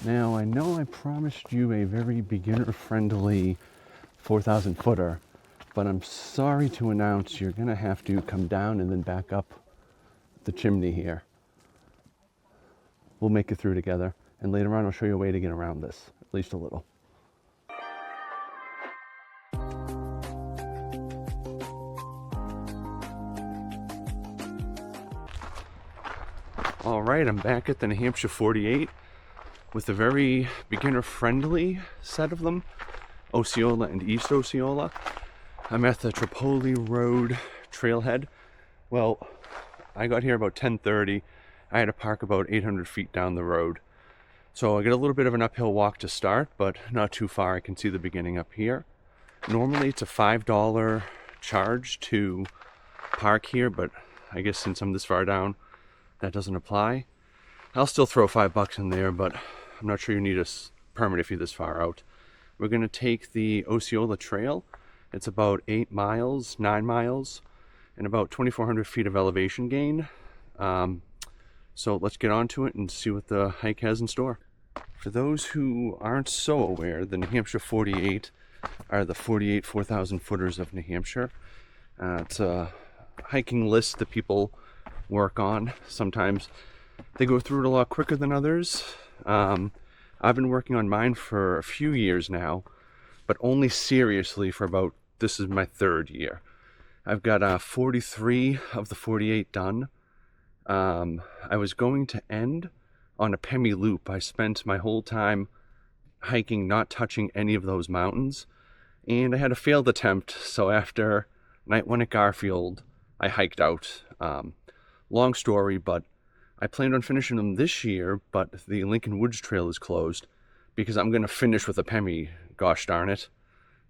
Now, I know I promised you a very beginner-friendly 4,000 footer, but I'm sorry to announce you're gonna have to come down and then back up the chimney here. We'll make it through together, and later on I'll show you a way to get around this, at least a little. All right, I'm back at the New Hampshire 48 with a very beginner-friendly set of them, Osceola and East Osceola. I'm at the Tripoli Road Trailhead. Well, I got here about 10:30. I had to park about 800 feet down the road. So I get a little bit of an uphill walk to start, but not too far. I can see the beginning up here. Normally it's a $5 charge to park here, but I guess since I'm this far down, that doesn't apply. I'll still throw $5 in there, but I'm not sure you need a permit if you're this far out. We're gonna take the Osceola Trail. It's about 8 miles, 9 miles, and about 2,400 feet of elevation gain. So let's get on to it and see what the hike has in store. For those who aren't so aware, the New Hampshire 48 are the 48 4,000 footers of New Hampshire. It's a hiking list that people work on. Sometimes they go through it a lot quicker than others. I've been working on mine for a few years now, but only seriously for about, this is my 3rd year. I've got 43 of the 48 done. I was going to end on a Pemi loop. I spent my whole time hiking, not touching any of those mountains, and I had a failed attempt. So after night 1 at Garfield, I hiked out. Long story, but I planned on finishing them this year, but the Lincoln Woods Trail is closed because I'm going to finish with a Pemi, gosh darn it.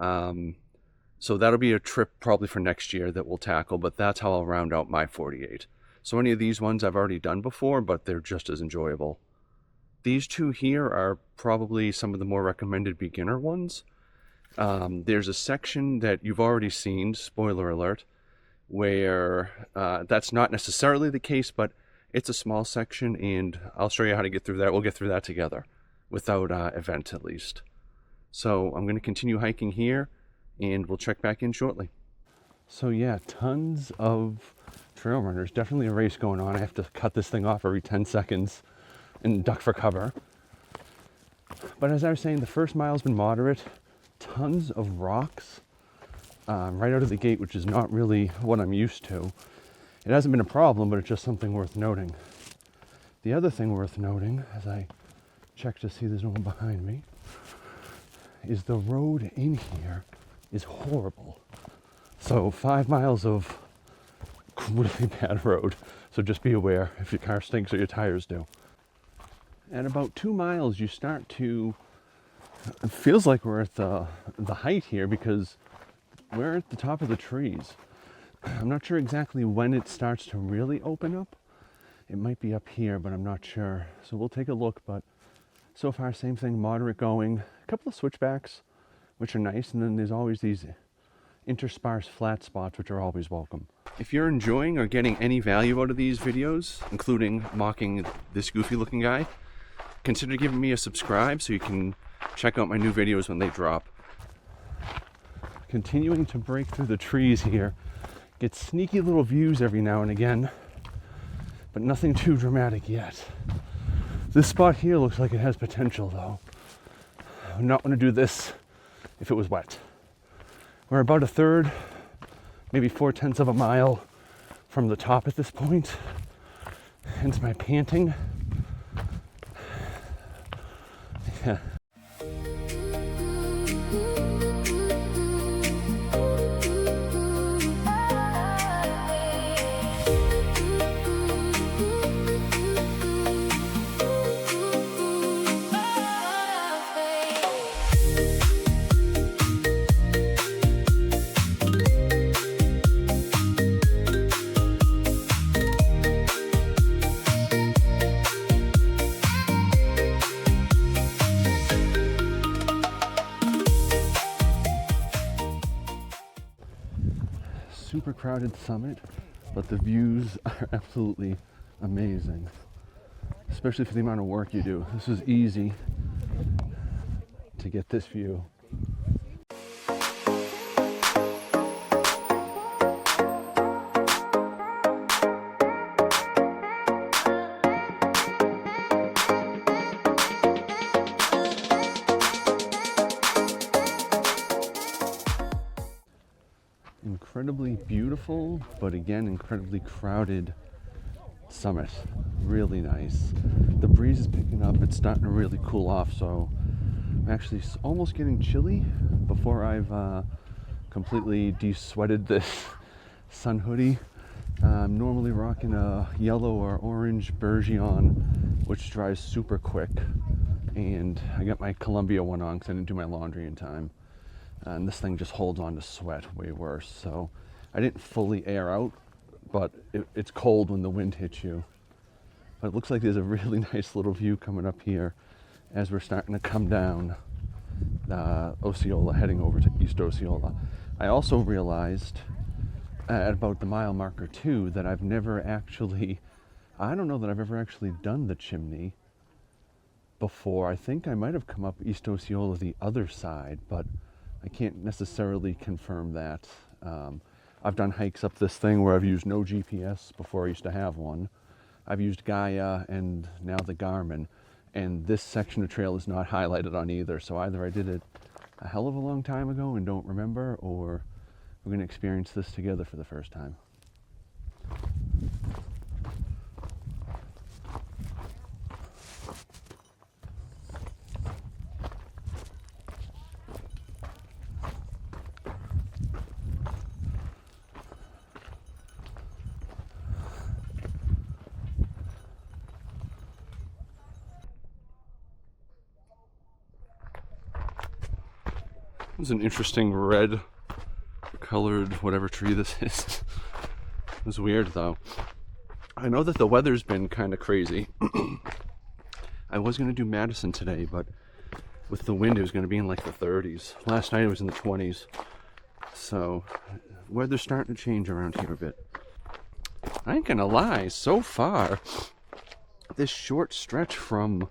So that'll be a trip probably for next year that we'll tackle, but that's how I'll round out my 48. So any of these ones I've already done before, but they're just as enjoyable. These two here are probably some of the more recommended beginner ones. There's a section that you've already seen, spoiler alert, where that's not necessarily the case, but it's a small section, and I'll show you how to get through that. We'll get through that together, without event at least. So I'm going to continue hiking here, and we'll check back in shortly. So yeah, tons of trail runners. Definitely a race going on. I have to cut this thing off every 10 seconds and duck for cover. But as I was saying, the first mile's been moderate. Tons of rocks right out of the gate, which is not really what I'm used to. It hasn't been a problem, but it's just something worth noting. The other thing worth noting, as I check to see there's no one behind me, is the road in here is horrible. So 5 miles of really bad road. So just be aware if your car stinks or your tires do. At about 2 miles, you start to, it feels like we're at the height here because we're at the top of the trees. I'm not sure exactly when it starts to really open up. It might be up here, but I'm not sure. So we'll take a look, but so far, same thing, moderate going. A couple of switchbacks, which are nice, and then there's always these intersparse flat spots, which are always welcome. If you're enjoying or getting any value out of these videos, including mocking this goofy looking guy, consider giving me a subscribe so you can check out my new videos when they drop. Continuing to break through the trees here. Get sneaky little views every now and again, but nothing too dramatic yet. This spot here looks like it has potential though. I would not want to do this if it was wet. We're about a third, maybe 4/10 of a mile from the top at this point. Hence my panting. Yeah. Super crowded summit, but the views are absolutely amazing. especially for the amount of work you do. This was easy to get this view. Incredibly beautiful, but again, incredibly crowded summit. Really nice. The breeze is picking up. It's starting to really cool off, so I'm actually almost getting chilly before I've completely de-sweated this sun hoodie. I'm normally rocking a yellow or orange Bergeon, which dries super quick, and I got my Columbia one on because I didn't do my laundry in time. And this thing just holds on to sweat way worse. So I didn't fully air out, but it's cold when the wind hits you. But it looks like there's a really nice little view coming up here as we're starting to come down Osceola, heading over to East Osceola. I also realized at about the mile marker 2 that I've never actually, I don't know that I've ever actually done the Chimney before. I think I might have come up East Osceola the other side, but I can't necessarily confirm that. I've done hikes up this thing where I've used no GPS before I used to have one. I've used Gaia and now the Garmin, and this section of trail is not highlighted on either. So either I did it a hell of a long time ago and don't remember, or we're going to experience this together for the first time. This is an interesting red colored whatever tree this is. It was weird though. I know that the weather's been kind of crazy. I was going to do Madison today, but with the wind it was going to be in like the 30s. Last night it was in the 20s. So weather's starting to change around here a bit. I ain't gonna lie, so far this short stretch from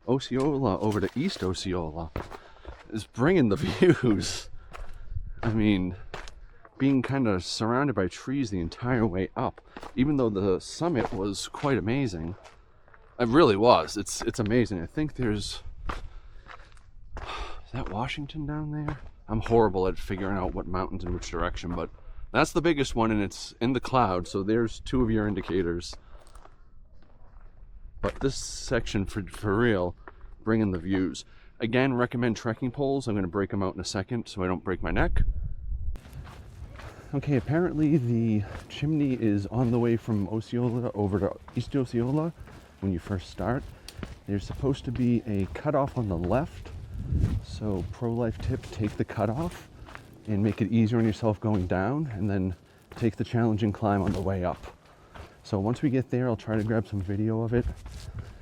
Osceola over to East Osceola is bringing the views. I mean, being kind of surrounded by trees the entire way up, even though the summit was quite amazing. It really was. It's amazing. I think there's, is that Washington down there? I'm horrible at figuring out what mountains in which direction, but that's the biggest one and it's in the cloud, so there's 2 of your indicators. But this section for real, bringing the views. Again, recommend trekking poles. I'm going to break them out in a second so I don't break my neck. Okay, apparently the Chimney is on the way from Osceola over to East Osceola when you first start. There's supposed to be a cutoff on the left. So pro-life tip, take the cutoff and make it easier on yourself going down, and then take the challenging climb on the way up. So once we get there, I'll try to grab some video of it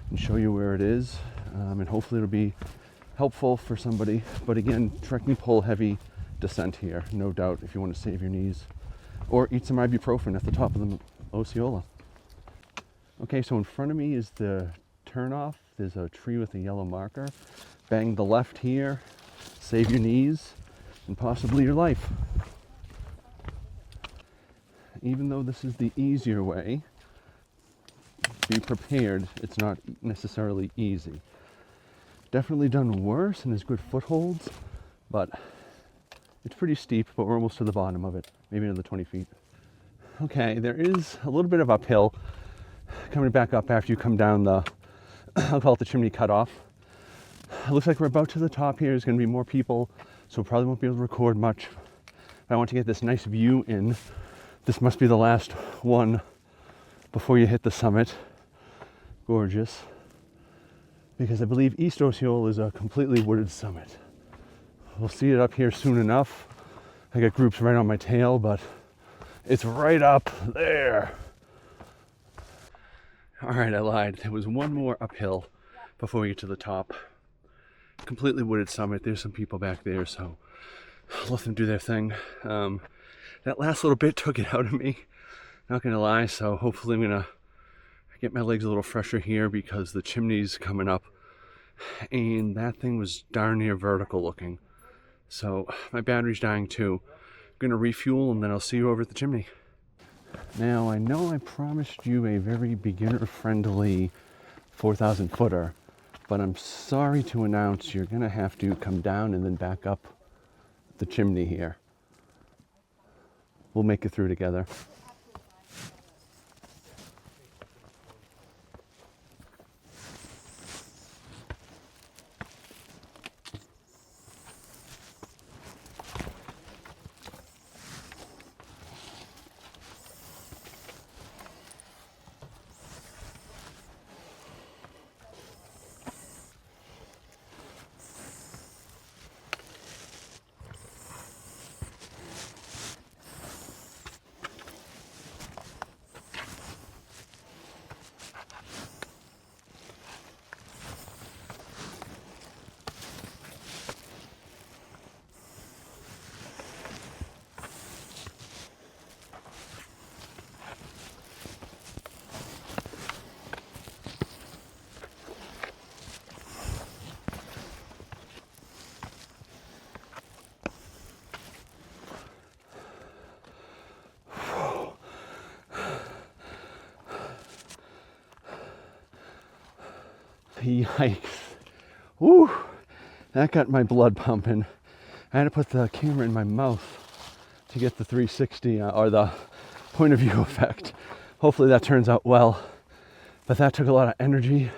and show you where it is. And hopefully it'll be helpful for somebody, but again, trekking pole heavy descent here, no doubt, if you want to save your knees, or eat some ibuprofen at the top of the Osceola. Okay, so in front of me is the turnoff. There's a tree with a yellow marker. Bang the left here, save your knees, and possibly your life. Even though this is the easier way, be prepared, it's not necessarily easy. Definitely done worse and has good footholds, but it's pretty steep, but we're almost to the bottom of it, maybe another 20 feet. Okay, there is a little bit of uphill coming back up after you come down the, I'll call it the Chimney cutoff. It looks like we're about to the top here. There's going to be more people, so probably won't be able to record much. But I want to get this nice view in. This must be the last one before you hit the summit. Gorgeous. Because I believe East Osceola is a completely wooded summit. We'll see it up here soon enough. I got groups right on my tail, but it's right up there. All right, I lied. There was one more uphill before we get to the top. Completely wooded summit. There's some people back there, so I'll let them do their thing. That last little bit took it out of me, not gonna lie, so hopefully I'm gonna get my legs a little fresher here because the chimney's coming up, and that thing was darn near vertical looking. So my battery's dying too. I'm gonna refuel and then I'll see you over at the chimney. Now I know I promised you a very beginner friendly 4,000 footer, but I'm sorry to announce you're gonna have to come down and then back up the chimney here. We'll make it through together. Yikes. Woo! That got my blood pumping. I had to put the camera in my mouth to get the 360 or the point of view effect. Hopefully that turns out well. But that took a lot of energy.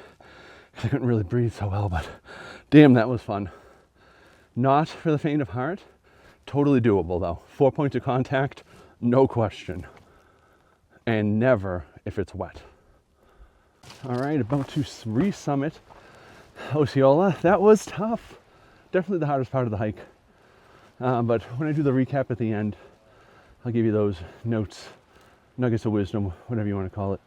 I couldn't really breathe so well, but damn, that was fun. Not for the faint of heart. Totally doable though. 4 points of contact, no question. And never if it's wet. All right, about to re-summit Osceola. That was tough. Definitely the hardest part of the hike. But when I do the recap at the end, I'll give you those notes, nuggets of wisdom, whatever you want to call it.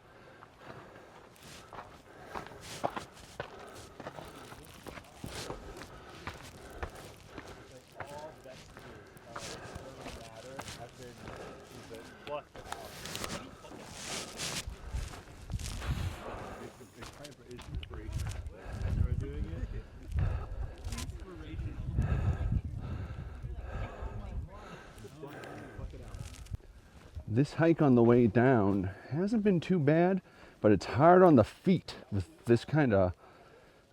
This hike on the way down hasn't been too bad, but it's hard on the feet with this kind of,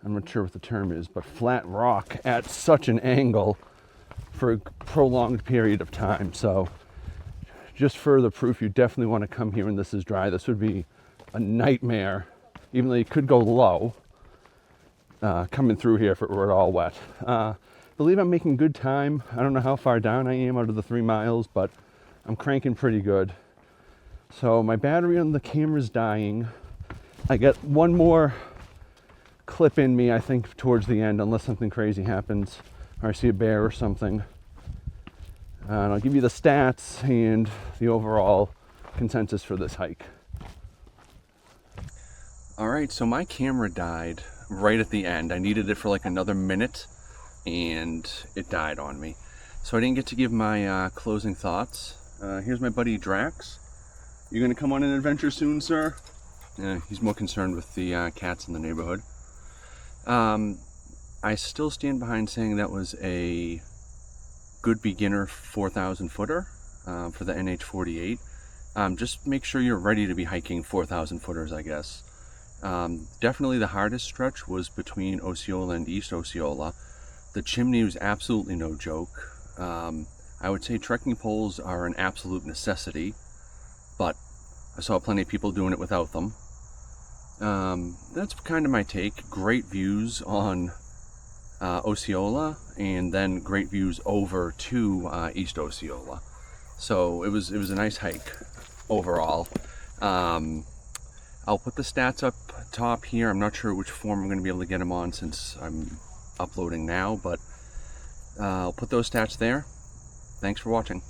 I'm not sure what the term is, but flat rock at such an angle for a prolonged period of time. So just further proof, you definitely want to come here when this is dry. This would be a nightmare, even though you could go low, coming through here if it were at all wet. I believe I'm making good time. I don't know how far down I am out of the 3 miles, but I'm cranking pretty good. So my battery on the camera's dying. I get one more clip in me, I think, towards the end, unless something crazy happens or I see a bear or something. And I'll give you the stats and the overall consensus for this hike. All right, so my camera died right at the end. I needed it for like another minute and it died on me. So I didn't get to give my closing thoughts. Here's my buddy Drax. You gonna come on an adventure soon, sir? He's more concerned with the cats in the neighborhood. I still stand behind saying that was a good beginner 4,000 footer for the NH48. Just make sure you're ready to be hiking 4,000 footers, I guess. Definitely the hardest stretch was between Osceola and East Osceola. The Chimney was absolutely no joke. I would say trekking poles are an absolute necessity, but I saw plenty of people doing it without them. That's kind of my take. Great views on Osceola, and then great views over to East Osceola. So it was a nice hike overall. I'll put the stats up top here. I'm not sure which form I'm going to be able to get them on since I'm uploading now, but I'll put those stats there. Thanks for watching.